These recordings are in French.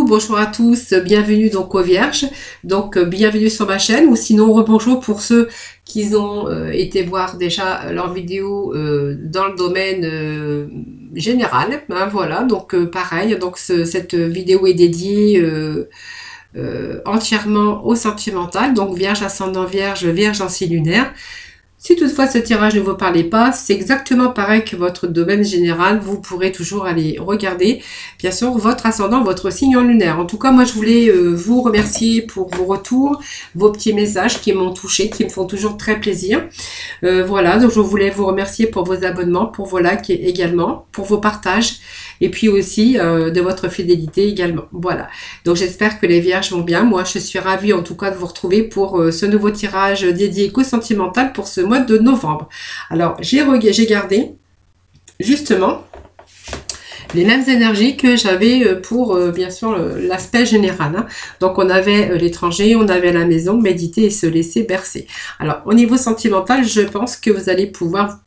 bonjour à tous, bienvenue donc aux Vierges, donc bienvenue sur ma chaîne, ou sinon rebonjour pour ceux qui ont été voir déjà leur vidéo dans le domaine général, hein, voilà, donc pareil, donc cette vidéo est dédiée entièrement au sentimental, donc Vierge ascendant Vierge, Vierge en signe lunaire. Si toutefois ce tirage ne vous parlait pas, c'est exactement pareil que votre domaine général, vous pourrez toujours aller regarder, bien sûr, votre ascendant, votre signe lunaire. En tout cas, moi je voulais vous remercier pour vos retours, vos petits messages qui m'ont touché, qui me font toujours très plaisir. Voilà, donc je voulais vous remercier pour vos abonnements, pour vos likes également, pour vos partages, et puis aussi de votre fidélité également. Voilà, donc j'espère que les Vierges vont bien. Moi, je suis ravie en tout cas de vous retrouver pour ce nouveau tirage dédié qu'au sentimental pour ce mois de novembre. Alors, j'ai gardé justement les mêmes énergies que j'avais pour, bien sûr, l'aspect général. Hein. Donc, on avait l'étranger, on avait la maison, méditer et se laisser bercer. Alors, au niveau sentimental, je pense que vous allez pouvoir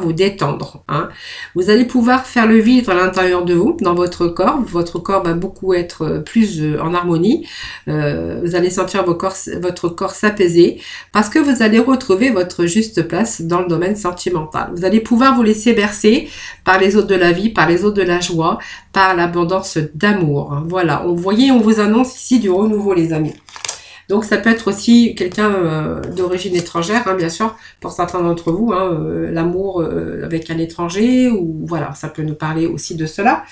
vous détendre. Hein. Vous allez pouvoir faire le vide à l'intérieur de vous, dans votre corps. Votre corps va beaucoup être plus en harmonie. Vous allez sentir votre corps s'apaiser parce que vous allez retrouver votre juste place dans le domaine sentimental. Vous allez pouvoir vous laisser bercer par les eaux de la vie, par les eaux de la joie, par l'abondance d'amour. Voilà, on vous annonce ici du renouveau, les amis. Donc ça peut être aussi quelqu'un d'origine étrangère, hein, bien sûr, pour certains d'entre vous, hein, l'amour avec un étranger, ou voilà, ça peut nous parler aussi de cela,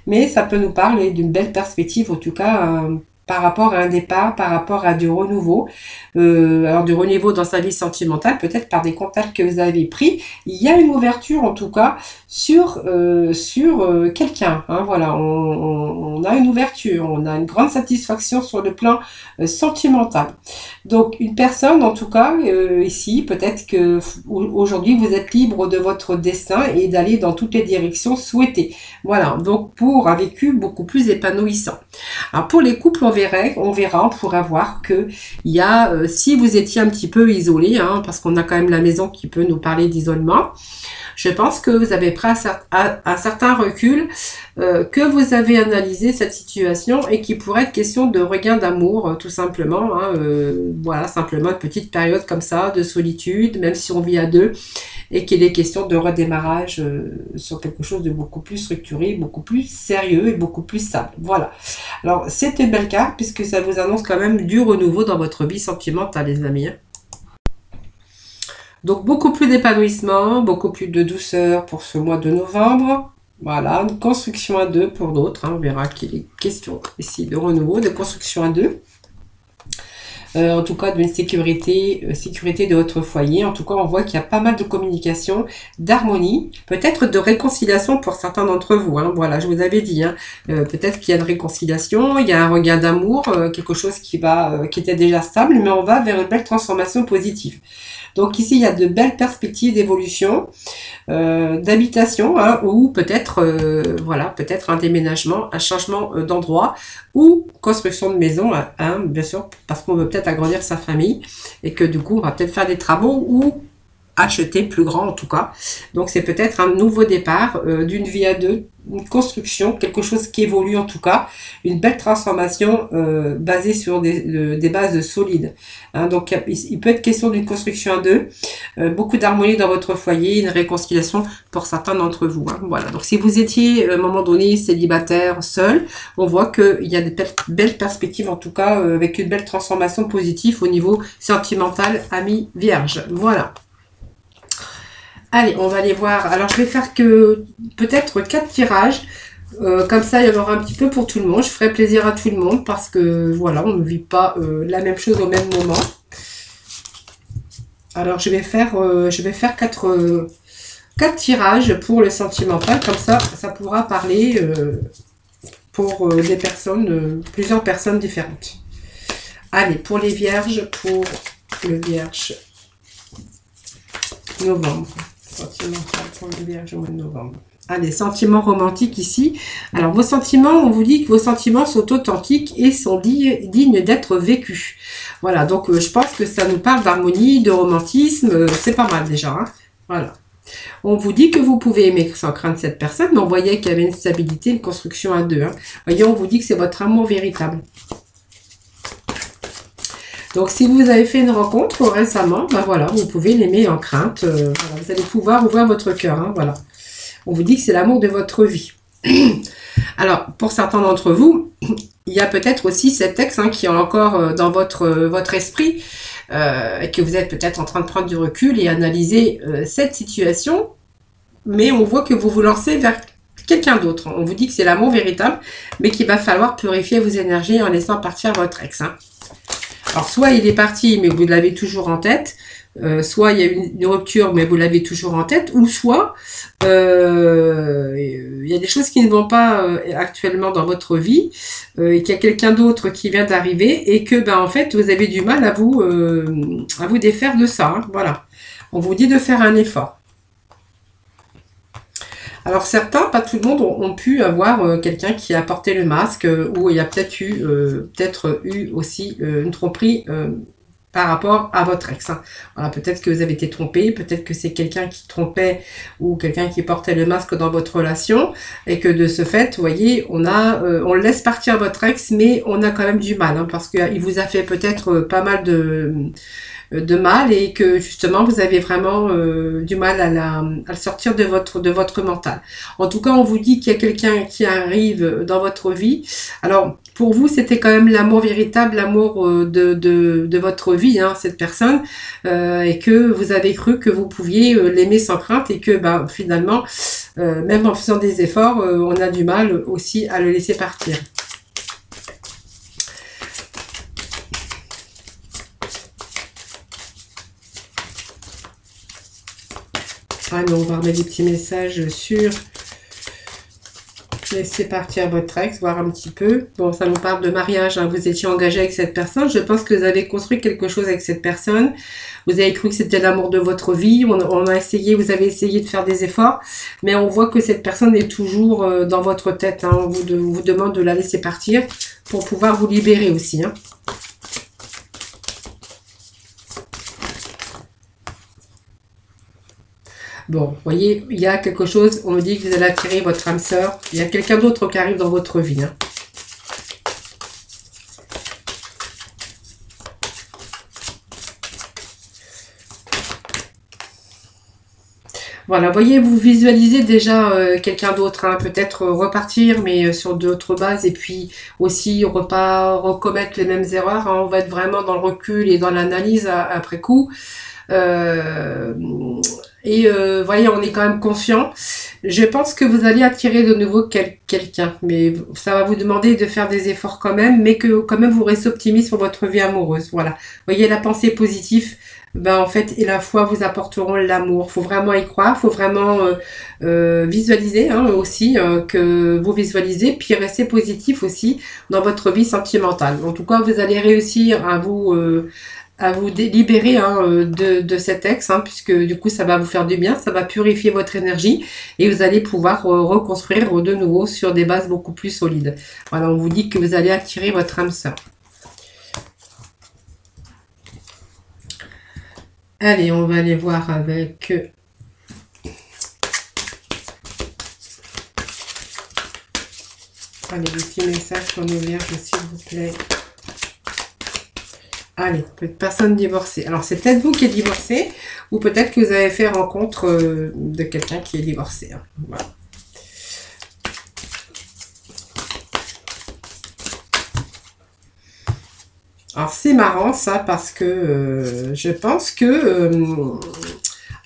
mais ça peut nous parler d'une belle perspective, en tout cas, par rapport à un départ, par rapport à du renouveau, alors du renouveau dans sa vie sentimentale, peut-être par des contacts que vous avez pris, il y a une ouverture en tout cas sur quelqu'un, hein, voilà, on a une ouverture, on a une grande satisfaction sur le plan sentimental. Donc une personne en tout cas, ici, peut-être que aujourd'hui vous êtes libre de votre destin et d'aller dans toutes les directions souhaitées. Voilà, donc pour un vécu beaucoup plus épanouissant. Alors pour les couples, on pourra voir que il y a, si vous étiez un petit peu isolé, hein, parce qu'on a quand même la maison qui peut nous parler d'isolement, je pense que vous avez pris un certain recul, que vous avez analysé cette situation et qui pourrait être question de regain d'amour, tout simplement. Hein, voilà, simplement une petite période comme ça de solitude, même si on vit à deux, et qu'il est question de redémarrage sur quelque chose de beaucoup plus structuré, beaucoup plus sérieux et beaucoup plus stable. Voilà. Alors, c'est une belle carte puisque ça vous annonce quand même du renouveau dans votre vie sentimentale, les amis. Hein. Donc, beaucoup plus d'épanouissement, beaucoup plus de douceur pour ce mois de novembre. Voilà, une construction à deux pour d'autres. Hein. On verra qu'il est question ici de renouveau, de construction à deux. En tout cas d'une sécurité de votre foyer. En tout cas, on voit qu'il y a pas mal de communication, d'harmonie, peut-être de réconciliation pour certains d'entre vous. Hein. Voilà, je vous avais dit, hein, peut-être qu'il y a une réconciliation, il y a un regain d'amour, quelque chose qui était déjà stable, mais on va vers une belle transformation positive. Donc ici, il y a de belles perspectives d'évolution, d'habitation, hein, ou peut-être voilà, peut-être un déménagement, un changement d'endroit, ou construction de maison, hein, bien sûr, parce qu'on veut peut-être agrandir sa famille, et que du coup, on va peut-être faire des travaux, ou acheter plus grand en tout cas. Donc c'est peut-être un nouveau départ d'une vie à deux, une construction, quelque chose qui évolue en tout cas, une belle transformation basée sur des bases solides. Hein, donc il peut être question d'une construction à deux, beaucoup d'harmonie dans votre foyer, une réconciliation pour certains d'entre vous. Hein, voilà. Donc si vous étiez à un moment donné célibataire, seul, on voit qu'il y a de belles perspectives en tout cas, avec une belle transformation positive au niveau sentimental, ami vierge. Voilà. Allez, on va aller voir. Alors, je vais faire que peut-être 4 tirages. Comme ça, il y en aura un petit peu pour tout le monde. Je ferai plaisir à tout le monde parce que, voilà, on ne vit pas la même chose au même moment. Alors, je vais faire 4 tirages pour le sentimental. Comme ça, ça pourra parler pour des personnes, plusieurs personnes différentes. Allez, pour les vierges, pour le vierge novembre. Sentimental pour le vierge au mois de novembre. Allez, sentiments romantiques ici. Alors, vos sentiments, on vous dit que vos sentiments sont authentiques et sont dignes d'être vécus. Voilà, donc je pense que ça nous parle d'harmonie, de romantisme. C'est pas mal déjà. Hein, voilà. On vous dit que vous pouvez aimer sans crainte cette personne, mais on voyait qu'il y avait une stabilité, une construction à deux. Hein. Voyez, on vous dit que c'est votre amour véritable. Donc, si vous avez fait une rencontre récemment, ben voilà, vous pouvez l'aimer en crainte. Voilà, vous allez pouvoir ouvrir votre cœur. Hein, voilà. On vous dit que c'est l'amour de votre vie. Alors, pour certains d'entre vous, il y a peut-être aussi cet ex hein, qui est encore dans votre esprit et que vous êtes peut-être en train de prendre du recul et analyser cette situation. Mais on voit que vous vous lancez vers quelqu'un d'autre. On vous dit que c'est l'amour véritable, mais qu'il va falloir purifier vos énergies en laissant partir votre ex. Hein. Alors, soit il est parti, mais vous l'avez toujours en tête. Soit il y a une rupture, mais vous l'avez toujours en tête. Ou soit, il y a des choses qui ne vont pas actuellement dans votre vie. Et qu'il y a quelqu'un d'autre qui vient d'arriver. Et que, ben, en fait, vous avez du mal à vous défaire de ça. Hein, voilà. On vous dit de faire un effort. Alors certains, pas tout le monde, ont pu avoir quelqu'un qui a porté le masque ou il y a peut-être eu aussi une tromperie par rapport à votre ex. Hein. Voilà, peut-être que vous avez été trompé, peut-être que c'est quelqu'un qui trompait ou quelqu'un qui portait le masque dans votre relation et que de ce fait, vous voyez, on laisse partir votre ex, mais on a quand même du mal hein, parce qu'il vous a fait peut-être pas mal de mal et que justement vous avez vraiment du mal à le sortir de votre mental. En tout cas, on vous dit qu'il y a quelqu'un qui arrive dans votre vie. Alors, pour vous, c'était quand même l'amour véritable, l'amour de votre vie, hein, cette personne, et que vous avez cru que vous pouviez l'aimer sans crainte et que ben, finalement, même en faisant des efforts, on a du mal aussi à le laisser partir. Ah, mais on va remettre des petits messages sur laisser partir votre ex, voir un petit peu. Bon, ça nous parle de mariage, hein. Vous étiez engagé avec cette personne. Je pense que vous avez construit quelque chose avec cette personne. Vous avez cru que c'était l'amour de votre vie. On a essayé, vous avez essayé de faire des efforts, mais on voit que cette personne est toujours dans votre tête. Hein. On vous demande de la laisser partir pour pouvoir vous libérer aussi. Hein. Bon, vous voyez, il y a quelque chose, on me dit que vous allez attirer votre âme sœur. Il y a quelqu'un d'autre qui arrive dans votre vie. Hein. Voilà, vous voyez, vous visualisez déjà quelqu'un d'autre, hein, peut-être repartir, mais sur d'autres bases, et puis aussi recommettre les mêmes erreurs. Hein. On va être vraiment dans le recul et dans l'analyse après coup. Voyez, on est quand même conscient. Je pense que vous allez attirer de nouveau quelqu'un, mais ça va vous demander de faire des efforts quand même, mais que quand même vous restez optimiste pour votre vie amoureuse. Voilà. Voyez, la pensée positive, ben en fait, et la foi vous apporteront l'amour. Faut vraiment y croire, faut vraiment visualiser hein, aussi que vous visualisez, puis restez positif aussi dans votre vie sentimentale. En tout cas, vous allez réussir à vous libérer hein, de cet ex, hein, puisque du coup ça va vous faire du bien, ça va purifier votre énergie et vous allez pouvoir reconstruire de nouveau sur des bases beaucoup plus solides. Voilà, on vous dit que vous allez attirer votre âme sœur. Allez, on va aller voir avec... Allez, des petits messages pour nos vierges, s'il vous plaît. Allez, personne divorcée. Alors, c'est peut-être vous qui êtes divorcé, ou peut-être que vous avez fait rencontre de quelqu'un qui est divorcé. Hein. Voilà. Alors, c'est marrant ça, parce que je pense que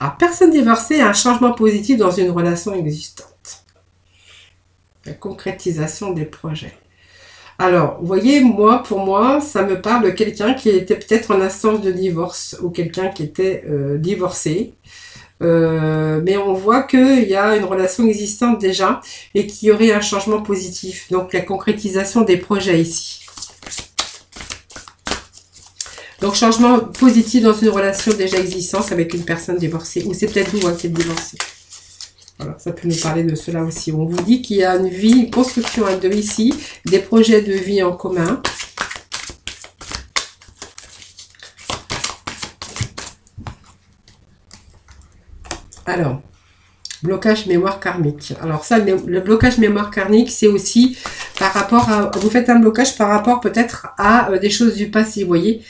alors, personne divorcée a un changement positif dans une relation existante. La concrétisation des projets. Alors, vous voyez, pour moi, ça me parle de quelqu'un qui était peut-être en instance de divorce ou quelqu'un qui était divorcé. Mais on voit qu'il y a une relation existante déjà et qu'il y aurait un changement positif. Donc, la concrétisation des projets ici. Donc, changement positif dans une relation déjà existante avec une personne divorcée. Ou c'est peut-être vous hein, qui êtes divorcé. Voilà, ça peut nous parler de cela aussi. On vous dit qu'il y a une vie, une construction à deux ici, des projets de vie en commun. Alors, Blocage mémoire karmique. Alors ça, le blocage mémoire karmique, c'est aussi par rapport à... Vous faites un blocage par rapport peut-être à des choses du passé, vous voyez.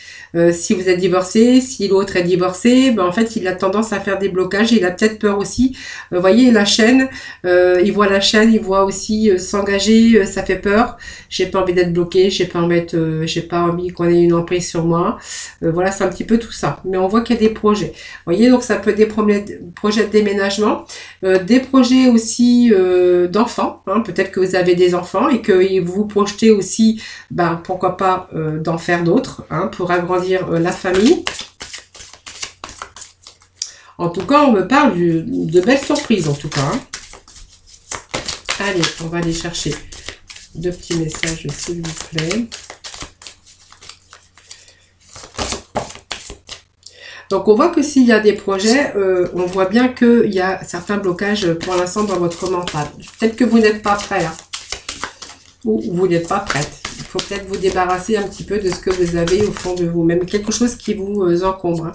Si vous êtes divorcé, si l'autre est divorcé, ben en fait, il a tendance à faire des blocages. Il a peut-être peur aussi. Vous voyez, la chaîne, il voit la chaîne, il voit aussi s'engager, ça fait peur. J'ai pas envie d'être bloqué, j'ai pas envie qu'on ait une emprise sur moi. Voilà, c'est un petit peu tout ça. Mais on voit qu'il y a des projets. Vous voyez, donc ça peut être des projets de déménagement, des projets aussi d'enfants. Hein, peut-être que vous avez des enfants et que vous vous projetez aussi, ben, pourquoi pas d'en faire d'autres, hein, pour agrandir la famille. En tout cas, on me parle de belles surprises, en tout cas. Hein. Allez, on va aller chercher deux petits messages, s'il vous plaît. Donc, on voit que s'il y a des projets, on voit bien qu'il y a certains blocages pour l'instant dans votre mental. Peut-être que vous n'êtes pas prêt, hein, ou vous n'êtes pas prête. Il faut peut-être vous débarrasser un petit peu de ce que vous avez au fond de vous, même quelque chose qui vous encombre. Hein.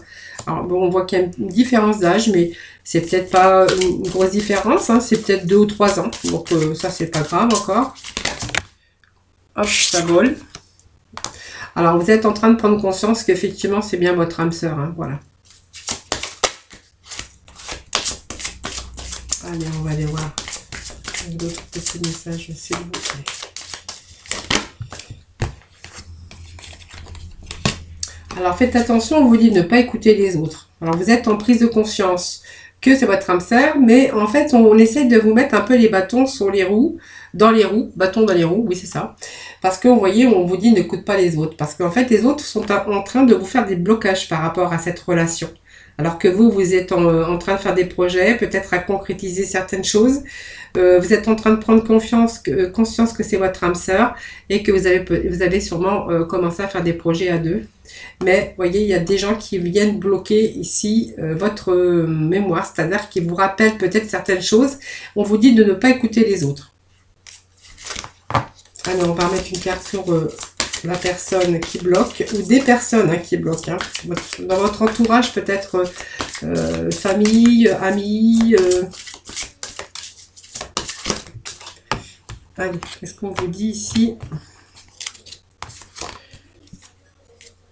Alors, bon, on voit qu'il y a une différence d'âge, mais c'est peut-être pas une grosse différence, hein, c'est peut-être 2 ou 3 ans. Donc, ça, c'est pas grave encore. Hop, ça vole. Alors, vous êtes en train de prendre conscience qu'effectivement, c'est bien votre âme sœur. Hein, voilà. Allez, on va aller voir d'autres petits messages, s'il vous plaît. Alors, faites attention, on vous dit de ne pas écouter les autres. Alors, vous êtes en prise de conscience que c'est votre âme sœur, mais en fait, on essaie de vous mettre un peu les bâtons sur les roues, bâtons dans les roues, oui, c'est ça. Parce que, vous voyez, on vous dit n'écoute pas les autres. Parce qu'en fait, les autres sont en train de vous faire des blocages par rapport à cette relation. Alors que vous êtes en train de faire des projets, peut-être à concrétiser certaines choses. Vous êtes en train de prendre conscience que c'est votre âme sœur et que vous avez sûrement commencé à faire des projets à deux. Mais vous voyez, il y a des gens qui viennent bloquer ici votre mémoire, c'est-à-dire qui vous rappellent peut-être certaines choses. On vous dit de ne pas écouter les autres. Alors, on va remettre une carte sur la personne qui bloque ou des personnes hein, qui bloquent. Hein. Dans votre entourage, peut-être famille, amis. Allez, qu'est-ce qu'on vous dit ici?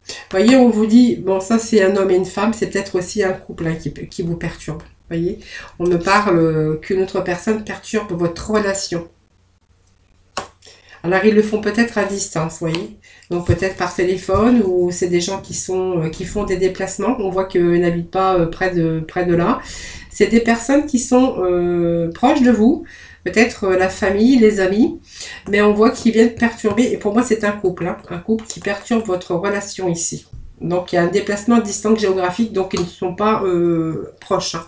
Vous voyez, on vous dit, bon, ça c'est un homme et une femme, c'est peut-être aussi un couple hein, qui vous perturbe. Vous voyez, on me parle qu'une autre personne perturbe votre relation. Alors, ils le font peut-être à distance, vous voyez. Donc, peut-être par téléphone ou c'est des gens qui font des déplacements. On voit qu'ils n'habitent pas près de là. C'est des personnes qui sont proches de vous. Peut-être la famille, les amis. Mais on voit qu'ils viennent perturber. Et pour moi, c'est un couple. Hein, un couple qui perturbe votre relation ici. Donc, il y a un déplacement à distance géographique. Donc, ils ne sont pas proches. Hein.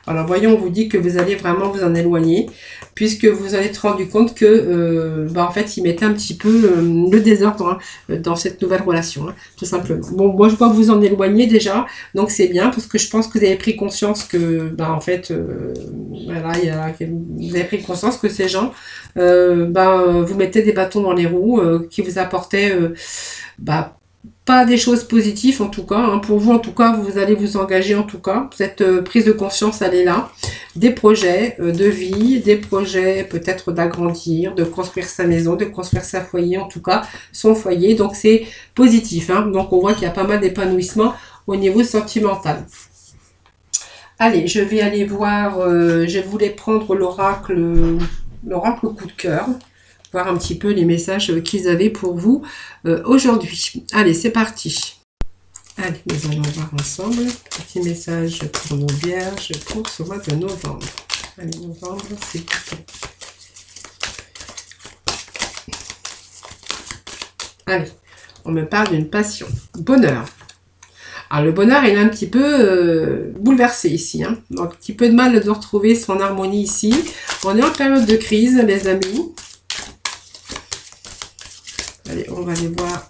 Alors, voyons, on vous dit que vous allez vraiment vous en éloigner, puisque vous en êtes rendu compte que, en fait, il mettait un petit peu le désordre hein, dans cette nouvelle relation, hein, tout simplement. Bon, moi, je vois vous en éloigner déjà, donc c'est bien, parce que je pense que vous avez pris conscience que, en fait, voilà, vous avez pris conscience que ces gens, vous mettez des bâtons dans les roues, qui vous apportaient, pas des choses positives en tout cas. Hein. Pour vous en tout cas, vous allez vous engager en tout cas. Cette prise de conscience, elle est là. Des projets de vie, des projets peut-être d'agrandir, de construire sa maison, de construire sa foyer, en tout cas son foyer. Donc c'est positif. Hein. Donc on voit qu'il y a pas mal d'épanouissement au niveau sentimental. Allez, je vais aller voir, je voulais prendre l'oracle coup de cœur. Voir un petit peu les messages qu'ils avaient pour vous aujourd'hui. Allez, c'est parti. Allez, nous allons voir ensemble. Petit message pour nos vierges pour ce mois de novembre. Allez, novembre, c'est tout. Allez, on me parle d'une passion. Bonheur. Alors, le bonheur, il est un petit peu bouleversé ici. Hein. Donc, un petit peu de mal de retrouver son harmonie ici. On est en période de crise, les amis. Allez, on va aller voir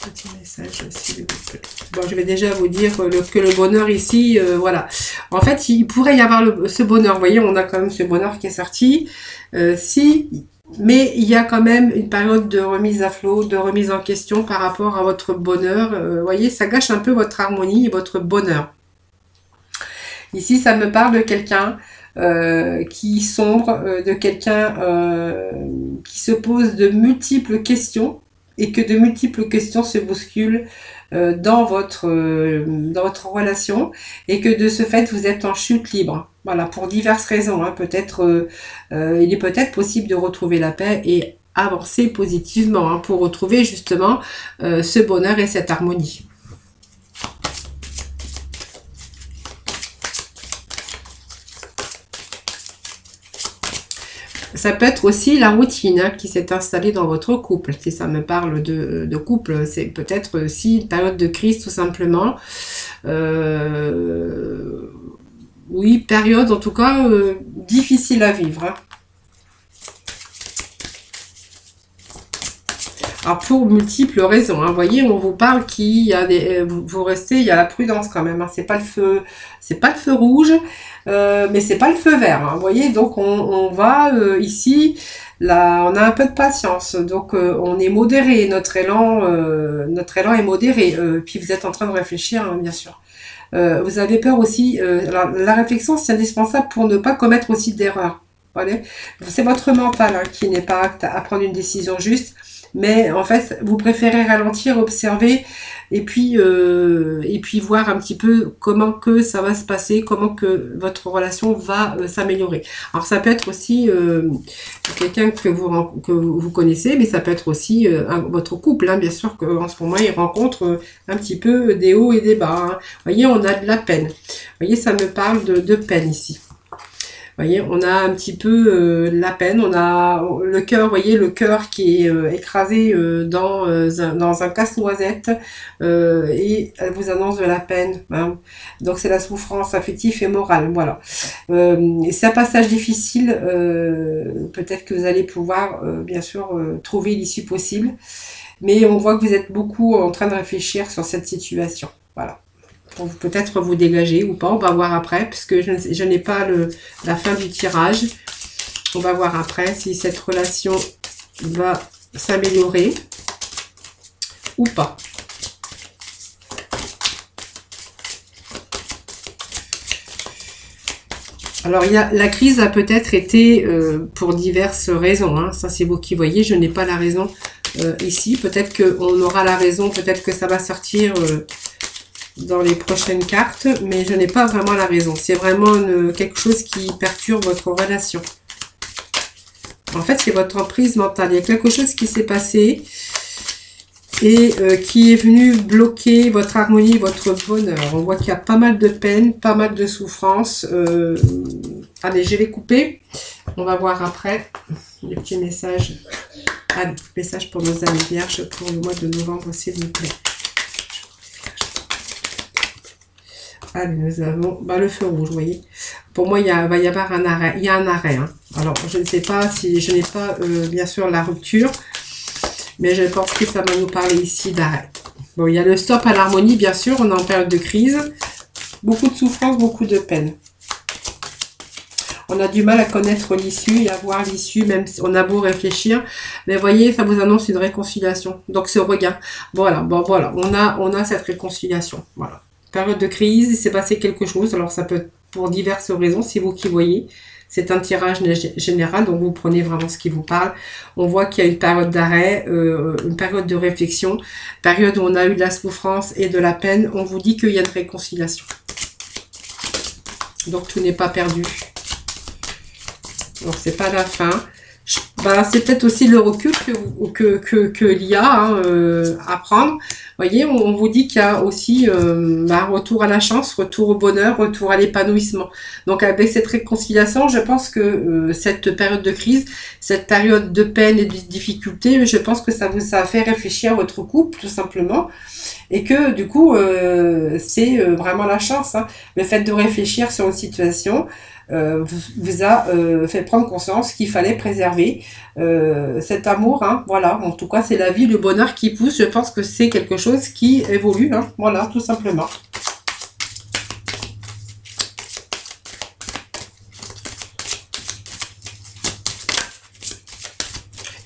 un petit message s'il vous plaît. Bon, je vais déjà vous dire que le bonheur ici, voilà. En fait, il pourrait y avoir ce bonheur. Vous voyez, on a quand même ce bonheur qui est sorti. Mais il y a quand même une période de remise à flot, de remise en question par rapport à votre bonheur. Vous voyez, ça gâche un peu votre harmonie et votre bonheur. Ici, ça me parle de quelqu'un qui sombre, de quelqu'un qui se pose de multiples questions et que de multiples questions se bousculent dans votre relation et que de ce fait vous êtes en chute libre. Voilà, pour diverses raisons. Hein. Peut-être, il est peut-être possible de retrouver la paix et avancer positivement hein, pour retrouver justement ce bonheur et cette harmonie. Ça peut être aussi la routine hein, qui s'est installée dans votre couple. Si ça me parle de couple, c'est peut-être aussi une période de crise tout simplement. Oui, période en tout cas difficile à vivre. Hein. Alors pour multiples raisons, hein, vous voyez, on vous parle qu'il y a des, vous restez, il y a la prudence quand même. Hein, c'est pas le feu rouge, mais c'est pas le feu vert. Hein, vous voyez, donc on va ici, là, on a un peu de patience, donc on est modéré, notre élan est modéré. Puis vous êtes en train de réfléchir, hein, bien sûr. Vous avez peur aussi. La réflexion, c'est indispensable pour ne pas commettre aussi d'erreurs. Voilà. C'est votre mental hein, qui n'est pas apte à prendre une décision juste. Mais en fait, vous préférez ralentir, observer et puis voir un petit peu comment que ça va se passer, comment que votre relation va s'améliorer. Alors ça peut être aussi quelqu'un que vous connaissez, mais ça peut être aussi votre couple. Hein, bien sûr qu'en ce moment, il rencontre un petit peu des hauts et des bas. Hein. Vous voyez, on a de la peine. Vous voyez, ça me parle de peine ici. Vous voyez, on a un petit peu la peine, on a le cœur, vous voyez, le cœur qui est écrasé dans un casse-noisette et elle vous annonce de la peine. Hein. Donc c'est la souffrance affective et morale, voilà. C'est un passage difficile, peut-être que vous allez pouvoir, bien sûr, trouver l'issue possible, mais on voit que vous êtes beaucoup en train de réfléchir sur cette situation, voilà. Pour peut-être vous dégager ou pas, on va voir après, puisque je n'ai pas la fin du tirage. On va voir après si cette relation va s'améliorer ou pas. Alors, la crise a peut-être été pour diverses raisons. Hein. Ça, c'est vous qui voyez, je n'ai pas la raison ici. Peut-être qu'on aura la raison, peut-être que ça va sortir... dans les prochaines cartes, mais je n'ai pas vraiment la raison. C'est vraiment quelque chose qui perturbe votre relation. En fait, c'est votre emprise mentale. Il y a quelque chose qui s'est passé et qui est venu bloquer votre harmonie, votre bonheur. On voit qu'il y a pas mal de peine, pas mal de souffrance. Allez, je vais couper. On va voir après les petits messages. Allez, message pour nos amis vierges pour le mois de novembre, s'il vous plaît. Allez, nous avons le feu rouge, vous voyez. Pour moi, va y avoir un arrêt. Il y a un arrêt. Hein. Alors, je ne sais pas si je n'ai pas, bien sûr, la rupture. Mais je pense que ça va nous parler ici d'arrêt. Bon, il y a le stop à l'harmonie, bien sûr. On est en période de crise. Beaucoup de souffrance, beaucoup de peine. On a du mal à connaître l'issue et à voir l'issue, même si on a beau réfléchir. Mais vous voyez, ça vous annonce une réconciliation. Donc, ce regain. Voilà, bon, voilà. On a cette réconciliation. Voilà. Période de crise, il s'est passé quelque chose. Alors, ça peut être pour diverses raisons, c'est vous qui voyez. C'est un tirage général, donc vous prenez vraiment ce qui vous parle. On voit qu'il y a une période d'arrêt, une période de réflexion, période où on a eu de la souffrance et de la peine. On vous dit qu'il y a une réconciliation. Donc, tout n'est pas perdu. Donc, c'est pas la fin. C'est peut-être aussi le recul qu'il y a hein, à prendre. Vous voyez, on vous dit qu'il y a aussi retour à la chance, retour au bonheur, retour à l'épanouissement. Donc avec cette réconciliation, je pense que cette période de crise, cette période de peine et de difficulté, je pense que ça a fait réfléchir à votre couple, tout simplement. Et que du coup, c'est vraiment la chance. Hein. Le fait de réfléchir sur une situation vous a fait prendre conscience qu'il fallait préserver cet amour. Hein. Voilà, en tout cas, c'est la vie, le bonheur qui pousse. Je pense que c'est quelque chose qui évolue. Hein. Voilà, tout simplement.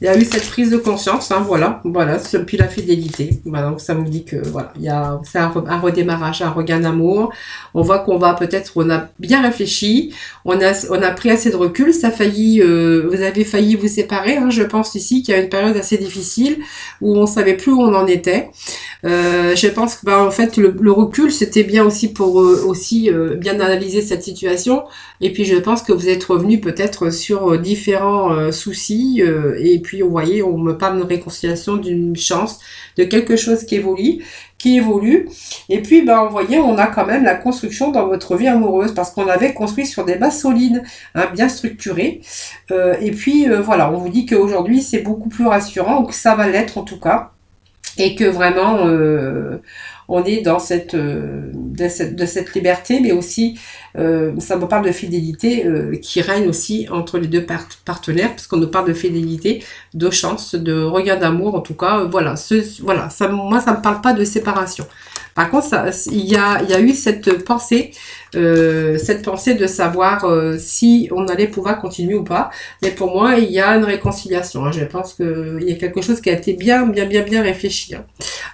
Il y a eu cette prise de conscience, hein, voilà, puis la fidélité. Voilà, donc ça me dit que voilà, c'est un redémarrage, un regain d'amour. On voit on a bien réfléchi, on a pris assez de recul. Vous avez failli vous séparer. Hein, je pense ici qu'il y a une période assez difficile où on savait plus où on en était. Je pense que en fait le recul c'était bien aussi pour bien analyser cette situation. Et puis je pense que vous êtes revenu peut-être sur différents soucis et puis vous voyez, on me parle de réconciliation, d'une chance, de quelque chose qui évolue. Et puis vous voyez, on a quand même la construction dans votre vie amoureuse parce qu'on avait construit sur des bases solides, hein, bien structurées. Et puis voilà, on vous dit qu'aujourd'hui c'est beaucoup plus rassurant, ou que ça va l'être en tout cas. Et que vraiment on est dans cette liberté, mais aussi ça me parle de fidélité qui règne aussi entre les deux partenaires, parce qu'on nous parle de fidélité, de chance, de regain d'amour, en tout cas, moi ça me parle pas de séparation. Par contre, il y a eu cette pensée de savoir si on allait pouvoir continuer ou pas. Mais pour moi, il y a une réconciliation. Hein. Je pense qu'il y a quelque chose qui a été bien réfléchi. Hein.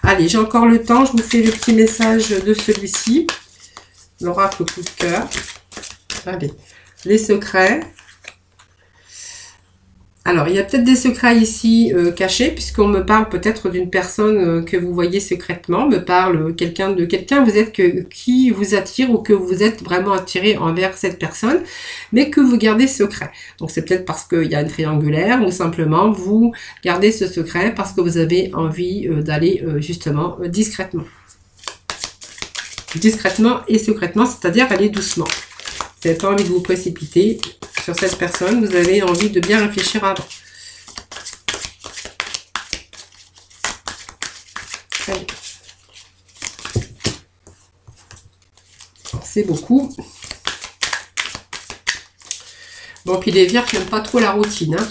Allez, j'ai encore le temps. Je vous fais le petit message de celui-ci. L'oracle coup de cœur. Allez, les secrets. Alors, il y a peut-être des secrets ici cachés, puisqu'on me parle peut-être d'une personne que vous voyez secrètement, on me parle de quelqu'un qui vous attire ou que vous êtes vraiment attiré envers cette personne, mais que vous gardez secret. Donc, c'est peut-être parce qu'il y a une triangulaire ou simplement vous gardez ce secret parce que vous avez envie d'aller justement discrètement. Discrètement et secrètement, c'est-à-dire aller doucement. Vous n'avez pas envie de vous précipiter sur cette personne, vous avez envie de bien réfléchir avant. Allez. C'est beaucoup. Bon, puis les vierges n'aiment pas trop la routine. Hein.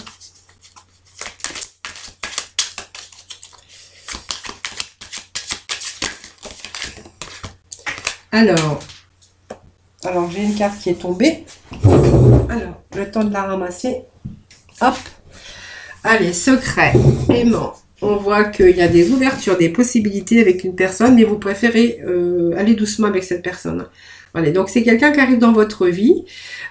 Alors j'ai une carte qui est tombée. Alors, le temps de la ramasser. Hop. Allez, secret, aimant. On voit qu'il y a des ouvertures, des possibilités avec une personne, mais vous préférez aller doucement avec cette personne. Allez, donc c'est quelqu'un qui arrive dans votre vie.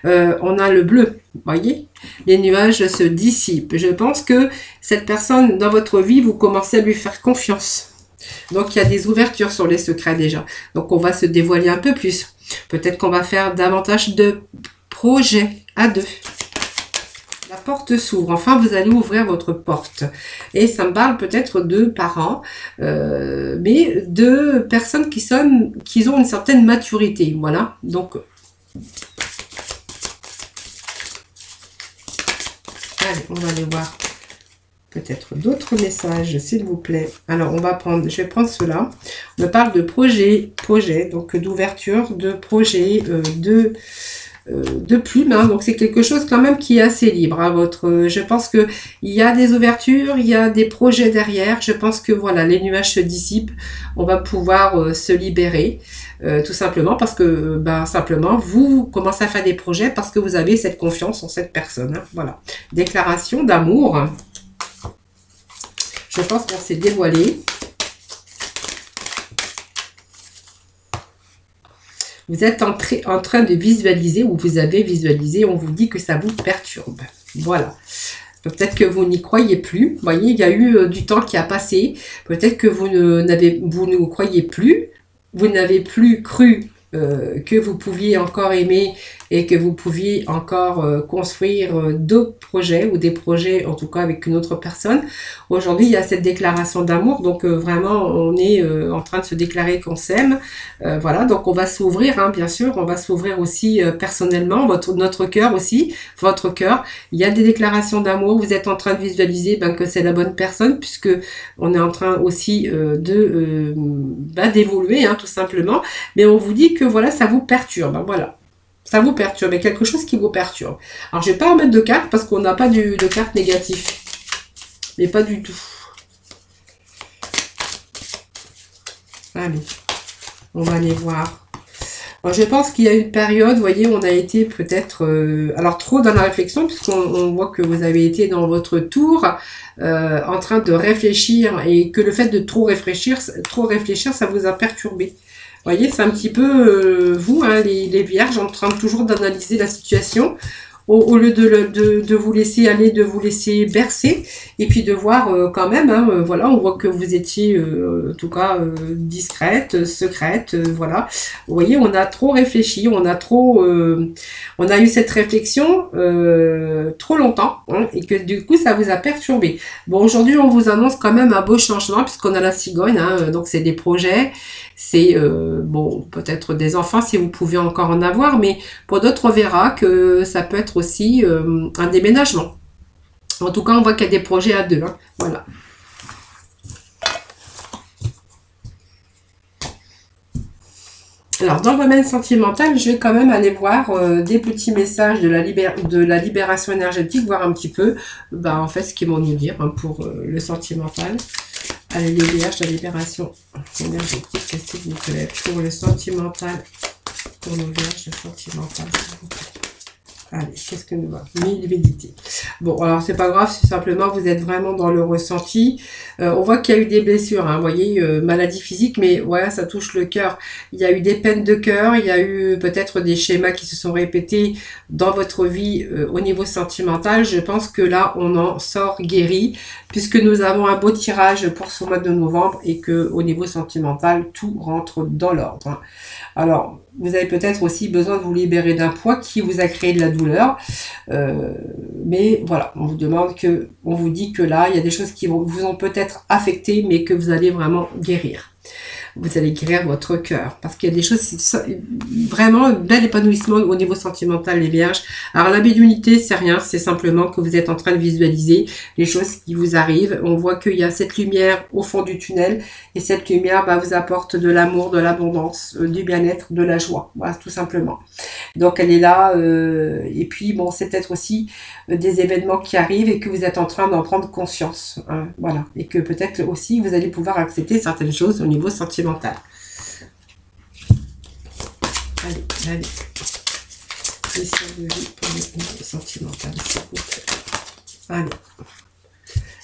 On a le bleu, voyez. Les nuages se dissipent. Je pense que cette personne dans votre vie, vous commencez à lui faire confiance. Donc, il y a des ouvertures sur les secrets déjà. Donc, on va se dévoiler un peu plus. Peut-être qu'on va faire davantage de projets à deux. La porte s'ouvre. Enfin, vous allez ouvrir votre porte. Et ça me parle peut-être de parents, mais de personnes qui ont une certaine maturité. Voilà. Donc, allez, on va aller voir peut-être d'autres messages, s'il vous plaît. Alors, je vais prendre cela. On me parle de projet, donc d'ouverture, de projet, de plume. Hein. Donc, c'est quelque chose quand même qui est assez libre. Hein, je pense que il y a des ouvertures, il y a des projets derrière. Je pense que voilà, les nuages se dissipent. On va pouvoir se libérer. Tout simplement parce que simplement vous commencez à faire des projets parce que vous avez cette confiance en cette personne. Hein. Voilà. Déclaration d'amour. Je pense qu'on s'est dévoilé. Vous êtes en train de visualiser ou vous avez visualisé, on vous dit que ça vous perturbe. Voilà. Peut-être que vous n'y croyez plus. Vous voyez, il y a eu du temps qui a passé. Peut-être que vous ne croyez plus. Vous n'avez plus cru que vous pouviez encore aimer et que vous pouviez encore construire d'autres projets ou des projets en tout cas avec une autre personne. Aujourd'hui, il y a cette déclaration d'amour, donc vraiment on est en train de se déclarer qu'on s'aime. Voilà, donc on va s'ouvrir, hein, bien sûr, on va s'ouvrir aussi personnellement, notre cœur aussi, votre cœur. Il y a des déclarations d'amour, vous êtes en train de visualiser que c'est la bonne personne puisque on est en train aussi d'évoluer, hein, tout simplement. Mais on vous dit que voilà, ça vous perturbe, hein, voilà. Ça vous perturbe, il y a quelque chose qui vous perturbe. Alors, je ne vais pas remettre de cartes parce qu'on n'a pas de cartes négatives. Mais pas du tout. Allez, on va aller voir. Alors, je pense qu'il y a une période, vous voyez, où on a été peut-être, alors trop dans la réflexion, puisqu'on voit que vous avez été dans votre tour, en train de réfléchir, et que le fait de trop réfléchir, ça vous a perturbé. Vous voyez, c'est un petit peu vous, hein, les vierges, en train toujours d'analyser la situation, au lieu de vous laisser aller, de vous laisser bercer, et puis de voir quand même, hein, voilà, on voit que vous étiez, en tout cas, discrète, secrète, voilà. Vous voyez, on a trop réfléchi, on a eu cette réflexion trop longtemps, hein, et que du coup, ça vous a perturbé. Bon, aujourd'hui, on vous annonce quand même un beau changement, puisqu'on a la cigogne, hein, donc c'est des projets, c'est, bon, peut-être des enfants, si vous pouvez encore en avoir, mais pour d'autres, on verra que ça peut être aussi un déménagement. En tout cas, on voit qu'il y a des projets à deux, hein, voilà. Alors, dans le domaine sentimental, je vais quand même aller voir des petits messages de la libération énergétique, voir un petit peu, en fait, ce qu'ils vont nous dire, hein, pour le sentimental. Allez, les vierges, la libération énergétique, s'il vous plaît, pour le sentimental, pour nos vierges, le sentimental, s'il vous plaît. Allez, qu'est-ce que nous va? 1000 vérités. Bon, alors c'est pas grave, si simplement vous êtes vraiment dans le ressenti. On voit qu'il y a eu des blessures, hein, vous voyez, maladie physique, mais voilà, ça touche le cœur. Il y a eu des peines de cœur, il y a eu peut-être des schémas qui se sont répétés dans votre vie au niveau sentimental. Je pense que là, on en sort guéri, puisque nous avons un beau tirage pour ce mois de novembre et que au niveau sentimental, tout rentre dans l'ordre, hein. Alors, vous avez peut-être aussi besoin de vous libérer d'un poids qui vous a créé de la douleur. Mais voilà, on vous dit que là, il y a des choses qui vous ont peut-être affecté, mais que vous allez vraiment guérir. Vous allez guérir votre cœur. Parce qu'il y a des choses, vraiment, bel épanouissement au niveau sentimental, les vierges. Alors, la médiumnité, c'est rien. C'est simplement que vous êtes en train de visualiser les choses qui vous arrivent. On voit qu'il y a cette lumière au fond du tunnel. Et cette lumière vous apporte de l'amour, de l'abondance, du bien-être, de la joie. Voilà, tout simplement. Donc, elle est là. Et puis, bon, c'est peut-être aussi des événements qui arrivent et que vous êtes en train d'en prendre conscience. Hein, voilà. Et que peut-être aussi, vous allez pouvoir accepter certaines choses au niveau sentimental. Allez, allez. Message de vie pour le niveau sentimental, s'il vous plaît. Allez.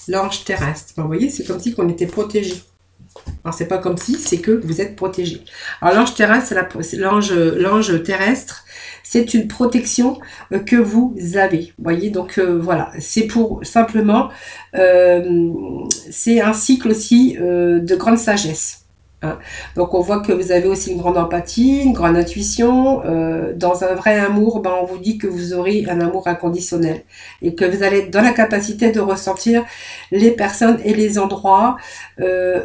L'ange terrestre. Vous voyez, c'est comme si on était protégé. Alors, c'est pas comme si, c'est que vous êtes protégé. Alors, l'ange terrestre, c'est l'ange terrestre, c'est une protection que vous avez. Vous voyez, donc voilà, c'est pour simplement, c'est un cycle aussi de grande sagesse. Hein. Donc on voit que vous avez aussi une grande empathie, une grande intuition. Dans un vrai amour, on vous dit que vous aurez un amour inconditionnel et que vous allez être dans la capacité de ressentir les personnes et les endroits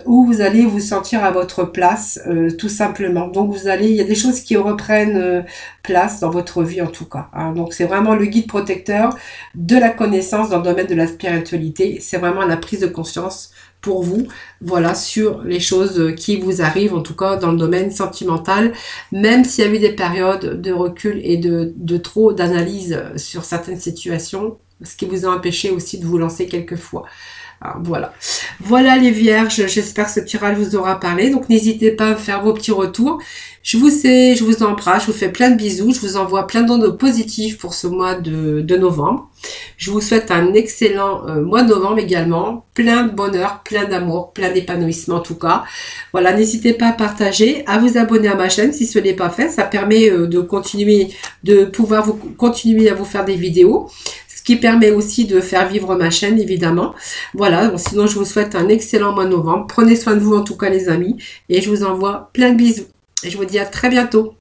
où vous allez vous sentir à votre place, tout simplement. Donc il y a des choses qui reprennent place dans votre vie en tout cas. Hein. Donc c'est vraiment le guide protecteur de la connaissance dans le domaine de la spiritualité. C'est vraiment la prise de conscience pour vous, voilà, sur les choses qui vous arrivent, en tout cas dans le domaine sentimental, même s'il y a eu des périodes de recul et de trop d'analyse sur certaines situations, ce qui vous a empêché aussi de vous lancer quelquefois. Alors, voilà. Voilà les vierges, j'espère que ce tirage vous aura parlé, donc n'hésitez pas à faire vos petits retours. Je vous embrasse, je vous fais plein de bisous, je vous envoie plein d'ondes positives pour ce mois de novembre. Je vous souhaite un excellent mois de novembre également, plein de bonheur, plein d'amour, plein d'épanouissement en tout cas. Voilà, n'hésitez pas à partager, à vous abonner à ma chaîne si ce n'est pas fait, ça permet de pouvoir continuer à vous faire des vidéos. Qui permet aussi de faire vivre ma chaîne, évidemment. Voilà, bon, sinon je vous souhaite un excellent mois de novembre. Prenez soin de vous en tout cas les amis, et je vous envoie plein de bisous. Et je vous dis à très bientôt.